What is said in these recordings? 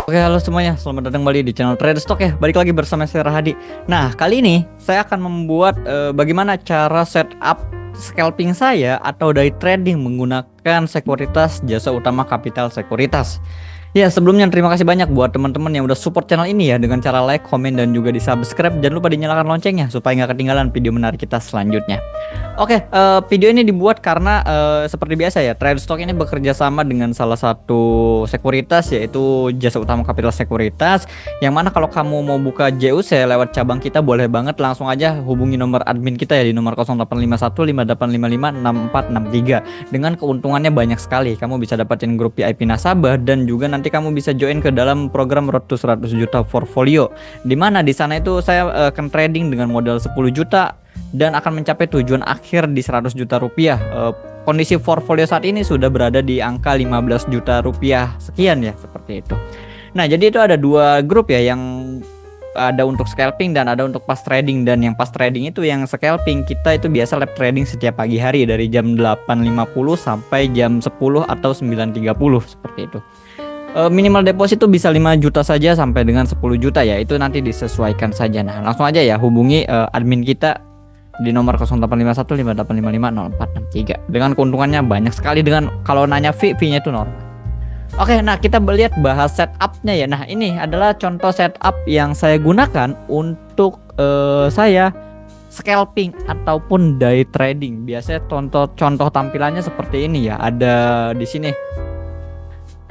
Oke, halo semuanya. Selamat datang kembali di channel Trade Stock ya. Balik lagi bersama saya Rahadi. Nah, kali ini saya akan membuat bagaimana cara setup scalping saya atau day trading menggunakan sekuritas Jasa Utama Capital Sekuritas. Ya, sebelumnya terima kasih banyak buat teman-teman yang udah support channel ini ya dengan cara like, komen, dan juga di subscribe. Jangan lupa dinyalakan loncengnya supaya nggak ketinggalan video menarik kita selanjutnya. Oke, video ini dibuat karena seperti biasa ya, Trade Stock ini bekerja sama dengan salah satu sekuritas yaitu Jasa Utama Capital Sekuritas. Yang mana kalau kamu mau buka JUC lewat cabang kita boleh banget langsung aja hubungi nomor admin kita ya di nomor 085158556463. Dengan keuntungannya banyak sekali. Kamu bisa dapatin grup VIP nasabah dan juga nanti kamu bisa join ke dalam program Road to 100 juta portfolio. Dimana di sana itu saya akan trading dengan modal 10 juta dan akan mencapai tujuan akhir di 100 juta rupiah. Kondisi portfolio saat ini sudah berada di angka 15 juta rupiah sekian ya, seperti itu. Nah, jadi itu ada dua grup ya, yang ada untuk scalping dan ada untuk pas trading. Dan yang pas trading itu yang scalping kita itu biasa live trading setiap pagi hari dari jam 8.50 sampai jam 10 atau 9.30 seperti itu. Minimal deposit itu bisa 5 juta saja sampai dengan 10 juta ya, itu nanti disesuaikan saja. Nah, langsung aja ya hubungi admin kita di nomor 085158550463. Dengan keuntungannya banyak sekali. Dengan kalau nanya fee-nya itu normal. Oke, nah kita lihat bahas setupnya ya. Nah, ini adalah contoh setup yang saya gunakan untuk saya scalping ataupun day trading. Biasanya contoh tampilannya seperti ini ya. Ada di sini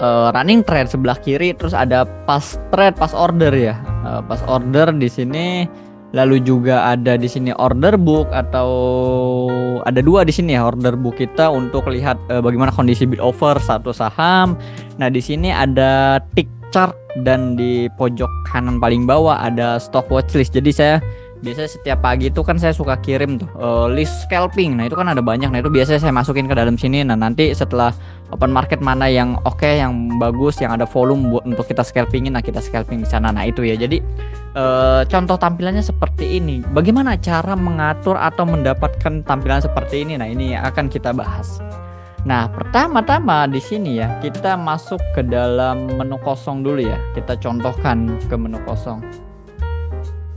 running trade sebelah kiri, terus ada pas trade, pas order ya. Pas order di sini, lalu juga ada di sini order book, atau ada dua di sini ya order book kita untuk lihat bagaimana kondisi bid over satu saham. Nah, di sini ada tick chart dan di pojok kanan paling bawah ada stock watchlist. Jadi saya biasanya setiap pagi itu kan saya suka kirim tuh list scalping. Nah, itu kan ada banyak. Nah, itu biasanya saya masukin ke dalam sini. Nah, nanti setelah open market mana yang oke, yang bagus, yang ada volume buat untuk kita scalpingin, nah kita scalping di sana. Nah, itu ya. Jadi contoh tampilannya seperti ini. Bagaimana cara mengatur atau mendapatkan tampilan seperti ini? Nah, ini akan kita bahas. Nah, pertama-tama di sini ya, kita masuk ke dalam menu kosong dulu ya. Kita contohkan ke menu kosong.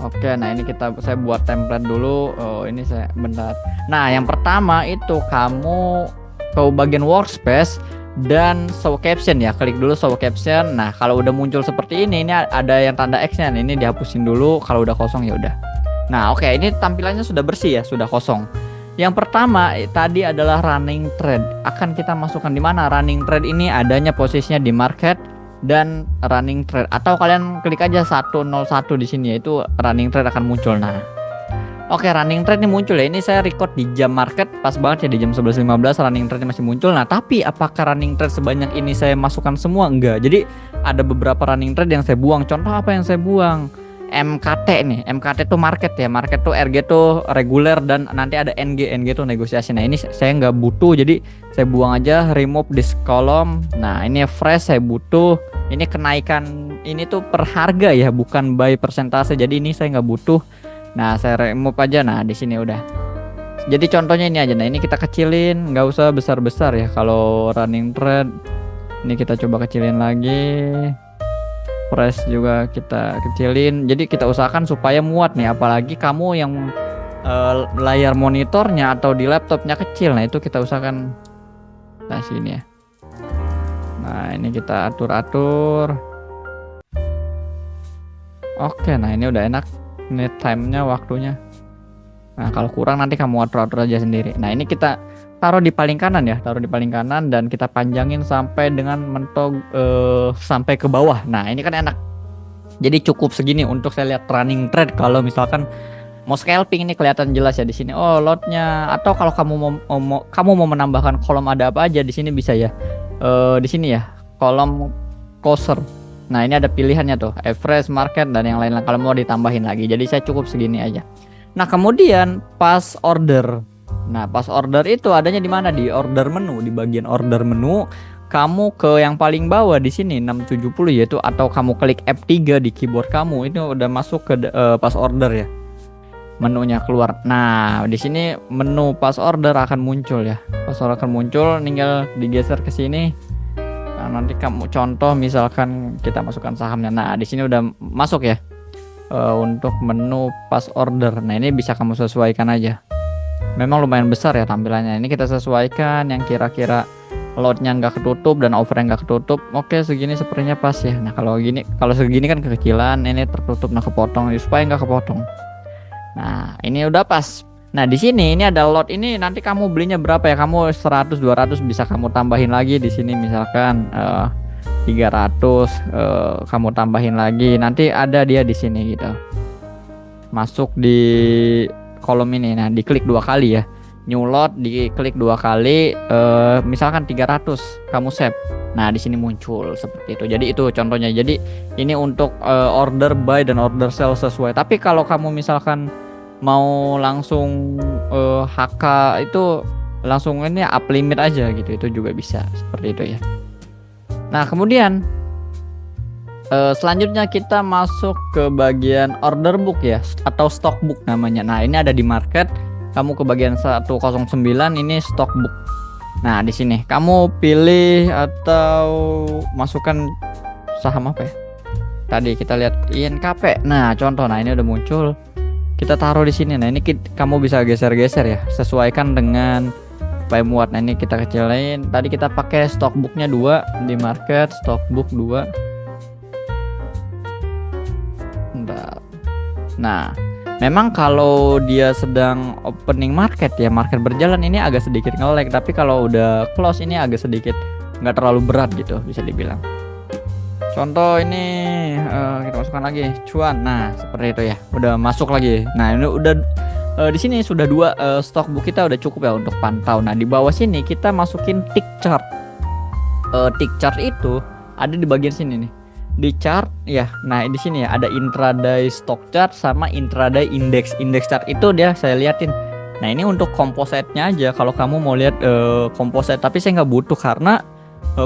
Oke, nah ini saya buat template dulu. Oh, ini saya bentar. Nah, yang pertama itu kamu ke bagian workspace dan show caption ya. Klik dulu show caption. Nah, kalau udah muncul seperti ini ada yang tanda X-nya. Ini dihapusin dulu. Kalau udah kosong ya udah. Nah, oke, ini tampilannya sudah bersih ya, sudah kosong. Yang pertama tadi adalah running trade. Akan kita masukkan di mana? Running trade ini adanya posisinya di market dan running trade, atau kalian klik aja 101 di sini, yaitu running trade akan muncul. Nah, oke, running trade ini muncul ya. Ini saya record di jam market pas banget ya, di jam 11.15 running trade masih muncul. Nah, tapi apakah running trade sebanyak ini saya masukkan semua? Enggak. Jadi ada beberapa running trade yang saya buang. Contoh apa yang saya buang? MKT nih. MKT tuh market ya. Market tuh, RG tuh reguler, dan nanti ada NG tuh negosiasi. Nah, ini saya nggak butuh, jadi saya buang aja. Remove this column. Nah, ini fresh saya butuh. Ini kenaikan ini tuh per harga ya, bukan by persentase. Jadi ini saya nggak butuh. Nah, saya remove aja. Nah, di sini udah. Jadi contohnya ini aja. Nah, ini kita kecilin, nggak usah besar-besar ya. Kalau running trade ini kita coba kecilin lagi. Price juga kita kecilin. Jadi kita usahakan supaya muat nih. Apalagi kamu yang layar monitornya atau di laptopnya kecil. Nah, itu kita usahakan. Nah, sini ya. Nah, ini kita atur-atur. Oke, nah ini udah enak. Ini time-nya, waktunya. Nah, kalau kurang nanti kamu atur-atur aja sendiri. Nah, ini kita taruh di paling kanan ya. Taruh di paling kanan dan kita panjangin sampai dengan mentok sampai ke bawah. Nah, ini kan enak. Jadi cukup segini untuk saya lihat running trade. Kalau misalkan mau scalping ini kelihatan jelas ya di sini. Oh, lotnya. Atau kalau kamu mau menambahkan kolom ada apa aja di sini bisa ya. Di sini ya, kolom coaster. Nah, ini ada pilihannya tuh, average, market, dan yang lain-lain. Kalau mau ditambahin lagi, jadi saya cukup segini aja. Nah, kemudian pas order. Nah, pas order itu adanya di mana? Di order menu, di bagian order menu. Kamu ke yang paling bawah di sini 670 yaitu, atau kamu klik F3 di keyboard kamu, ini udah masuk ke pas order ya. Menunya keluar. Nah, di sini menu pas order akan muncul ya. Pas order akan muncul, tinggal digeser ke sini. nanti kamu contoh misalkan kita masukkan sahamnya. Nah, di sini udah masuk ya untuk menu pas order. Nah, ini bisa kamu sesuaikan aja. Memang lumayan besar ya tampilannya. Ini kita sesuaikan yang kira-kira loadnya nggak ketutup dan overnya nggak ketutup. Oke, segini sepertinya pas ya. Nah, kalau gini, kalau segini kan kekecilan, ini tertutup, nah kepotong supaya nggak kepotong. Nah, ini udah pas. Nah, di sini ini ada lot ini, nanti kamu belinya berapa ya? Kamu 100 200 bisa kamu tambahin lagi di sini misalkan 300 kamu tambahin lagi. Nanti ada dia di sini gitu. Masuk di kolom ini. Nah, diklik 2 kali ya. New lot diklik 2 kali misalkan 300 kamu save. Nah, di sini muncul seperti itu. Jadi itu contohnya. Jadi ini untuk order buy dan order sell sesuai. Tapi kalau kamu misalkan mau langsung HK itu langsung ini up limit aja gitu, itu juga bisa seperti itu ya. Nah, kemudian selanjutnya kita masuk ke bagian order book ya, atau stock book namanya. Nah, ini ada di market. Kamu ke bagian 109, ini stock book. Nah, di sini kamu pilih atau masukkan saham apa ya? Tadi kita lihat INKP. Nah, contoh. Nah, ini udah muncul. Kita taruh di sini. Nah, ini kamu bisa geser-geser ya, sesuaikan dengan supaya muat. Nah, ini kita kecilin. Tadi kita pakai stock booknya 2 di market, stock book 2. Nah, memang kalau dia sedang opening market ya, market berjalan, ini agak sedikit nge-lag. Tapi kalau udah close ini agak sedikit nggak terlalu berat gitu, bisa dibilang. Contoh ini kita masukkan lagi cuan. Nah, seperti itu ya, udah masuk lagi. Nah, ini udah di sini sudah 2 stock book kita udah cukup ya untuk pantau. Nah, di bawah sini kita masukin tick chart. Tick chart itu ada di bagian sini nih. Di chart ya. Nah, di sini ya ada intraday stock chart sama intraday index chart. Itu dia saya liatin. Nah, ini untuk composite-nya aja kalau kamu mau lihat composite, tapi saya nggak butuh karena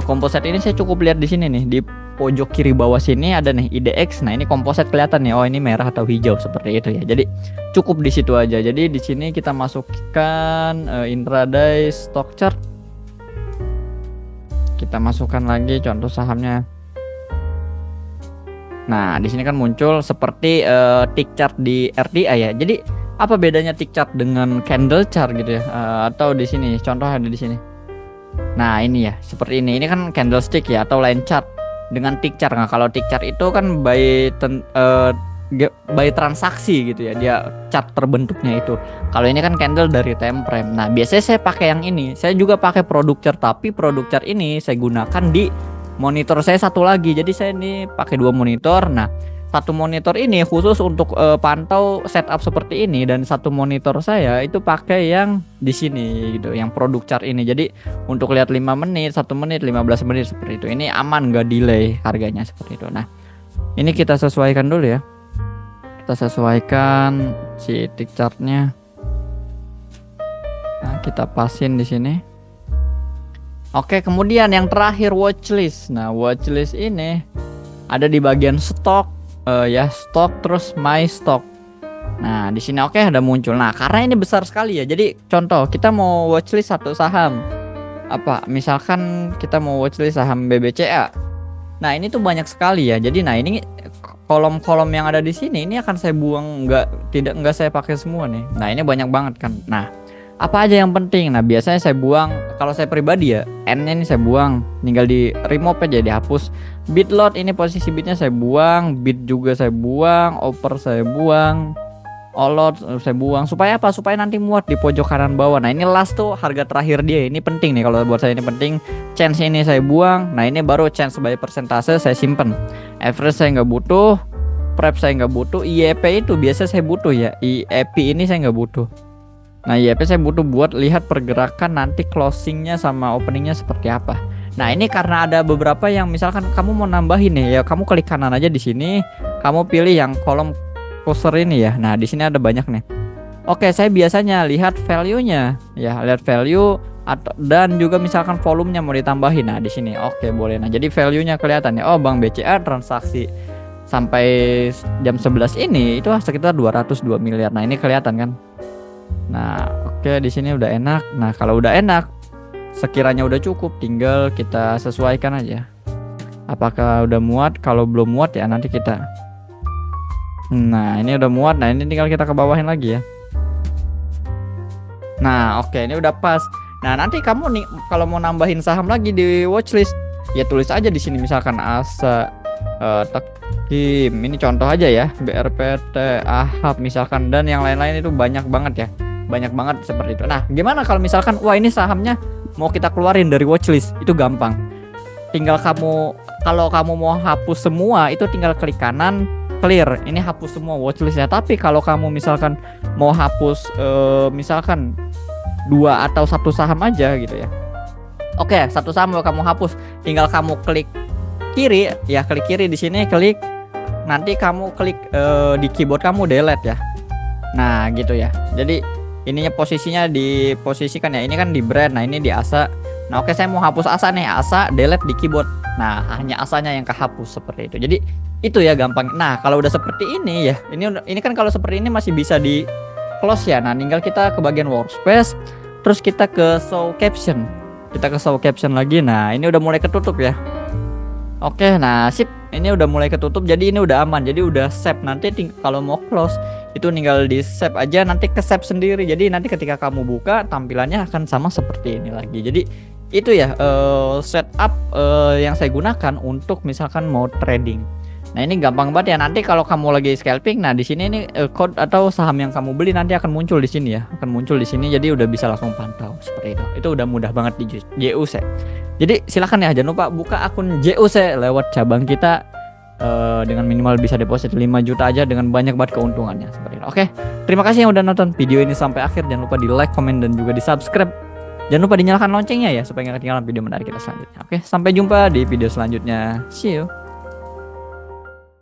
composite ini saya cukup lihat di sini nih, di pojok kiri bawah sini ada nih IDX. Nah, ini composite kelihatan nih. Oh, ini merah atau hijau seperti itu ya. Jadi cukup di situ aja. Jadi di sini kita masukkan intraday stock chart. Kita masukkan lagi contoh sahamnya. Nah, di sini kan muncul seperti tick chart di RDI ya. Jadi apa bedanya tick chart dengan candle chart gitu ya? Atau di sini contoh ada di sini. Nah, ini ya, seperti ini. Ini kan candlestick ya atau line chart dengan tick chart. Nah, kalau tick chart itu kan by transaksi gitu ya. Dia chart terbentuknya itu. Kalau ini kan candle dari time frame. Nah, biasanya saya pakai yang ini. Saya juga pakai produk chart, tapi produk chart ini saya gunakan di monitor saya satu lagi. Jadi saya ini pakai 2 monitor. Nah, satu monitor ini khusus untuk pantau setup seperti ini, dan satu monitor saya itu pakai yang di sini gitu, yang produk chart ini. Jadi untuk lihat 5 menit, 1 menit, 15 menit seperti itu. Ini aman, nggak delay harganya seperti itu. Nah, ini kita sesuaikan dulu ya. Kita sesuaikan si tick chartnya. Nah, kita pasin di sini. Oke, kemudian yang terakhir watchlist. Nah, watchlist ini ada di bagian stock ya, stock terus my stock. Nah, di sini oke udah muncul. Nah, karena ini besar sekali ya. Jadi contoh kita mau watchlist satu saham. Apa? Misalkan kita mau watchlist saham BBCA. Nah, ini tuh banyak sekali ya. Jadi nah ini kolom-kolom yang ada di sini ini akan saya buang, nggak saya pakai semua nih. Nah, ini banyak banget kan. Nah, apa aja yang penting? Nah, biasanya saya buang. Kalau saya pribadi ya, N-nya ini saya buang, tinggal di remove aja, dihapus. Bid lot ini posisi bidnya saya buang, bid juga saya buang, offer saya buang, all lot saya buang. Supaya apa? Supaya nanti muat di pojok kanan bawah. Nah, ini last tuh harga terakhir dia. Ini penting nih, kalau buat saya ini penting. Chance ini saya buang. Nah, ini baru chance sebagai persentase saya simpen. Average saya nggak butuh, prep saya nggak butuh, IEP itu biasa saya butuh ya. IEP ini saya nggak butuh. Nah, IEP saya butuh buat lihat pergerakan nanti closingnya sama openingnya seperti apa. Nah, ini karena ada beberapa yang misalkan kamu mau nambahin nih ya, kamu klik kanan aja di sini, kamu pilih yang kolom cursor ini ya. Nah, di sini ada banyak nih. Oke, saya biasanya lihat value-nya ya, lihat value atau dan juga misalkan volumenya mau ditambahin. Nah, di sini oke boleh. Nah, jadi value-nya kelihatan ya. Oh, Bank BCA transaksi sampai jam 11 ini itu sekitar 202 miliar. Nah, ini kelihatan kan. Nah, oke di sini udah enak. Nah, kalau udah enak, sekiranya udah cukup, tinggal kita sesuaikan aja. Apakah udah muat? Kalau belum muat ya nanti kita. Nah, ini udah muat. Nah, ini tinggal kita ke bawahin lagi ya. Nah, oke, ini udah pas. Nah, nanti kamu nih kalau mau nambahin saham lagi di watchlist, ya tulis aja di sini misalkan Asa, Tekim. Ini contoh aja ya, BRPT, Ahab misalkan, dan yang lain-lain itu banyak banget ya. Banyak banget seperti itu. Nah, gimana kalau misalkan wah ini sahamnya mau kita keluarin dari watchlist? Itu gampang. Tinggal kamu, kalau kamu mau hapus semua, itu tinggal klik kanan, clear. Ini hapus semua watchlistnya. Tapi kalau kamu misalkan mau hapus misalkan 2 atau 1 saham aja gitu ya. Oke, 1 saham mau kamu hapus, tinggal kamu klik kiri ya, klik kiri di sini, klik, nanti kamu klik di keyboard kamu delete ya. Nah, gitu ya. Jadi ininya posisinya diposisikan ya. Ini kan di brand. Nah, ini di Asa. Nah, oke, saya mau hapus Asa nih. Asa delete di keyboard. Nah, hanya Asanya yang kehapus seperti itu. Jadi itu ya gampang. Nah, kalau udah seperti ini ya. Ini kan kalau seperti ini masih bisa di close ya. Nah, tinggal kita ke bagian workspace, terus kita ke show caption. Kita ke show caption lagi. Nah, ini udah mulai ketutup ya. Oke, nah sip. Ini udah mulai ketutup, jadi ini udah aman. Jadi udah save. Nanti kalau mau close itu tinggal di save aja, nanti ke save sendiri. Jadi nanti ketika kamu buka tampilannya akan sama seperti ini lagi. Jadi itu ya setup yang saya gunakan untuk misalkan mau trading. Nah, ini gampang banget ya. Nanti kalau kamu lagi scalping, nah di sini ini code atau saham yang kamu beli nanti akan muncul di sini ya. Akan muncul di sini, jadi udah bisa langsung pantau seperti itu. Itu udah mudah banget di JUC. Jadi silakan ya, jangan lupa buka akun JUC lewat cabang kita dengan minimal bisa deposit 5 juta aja dengan banyak banget keuntungannya seperti itu. Oke, terima kasih yang udah nonton video ini sampai akhir. Jangan lupa di like, komen, dan juga di subscribe. Jangan lupa dinyalakan loncengnya ya supaya nggak ketinggalan video menarik kita selanjutnya. Oke, sampai jumpa di video selanjutnya. See you.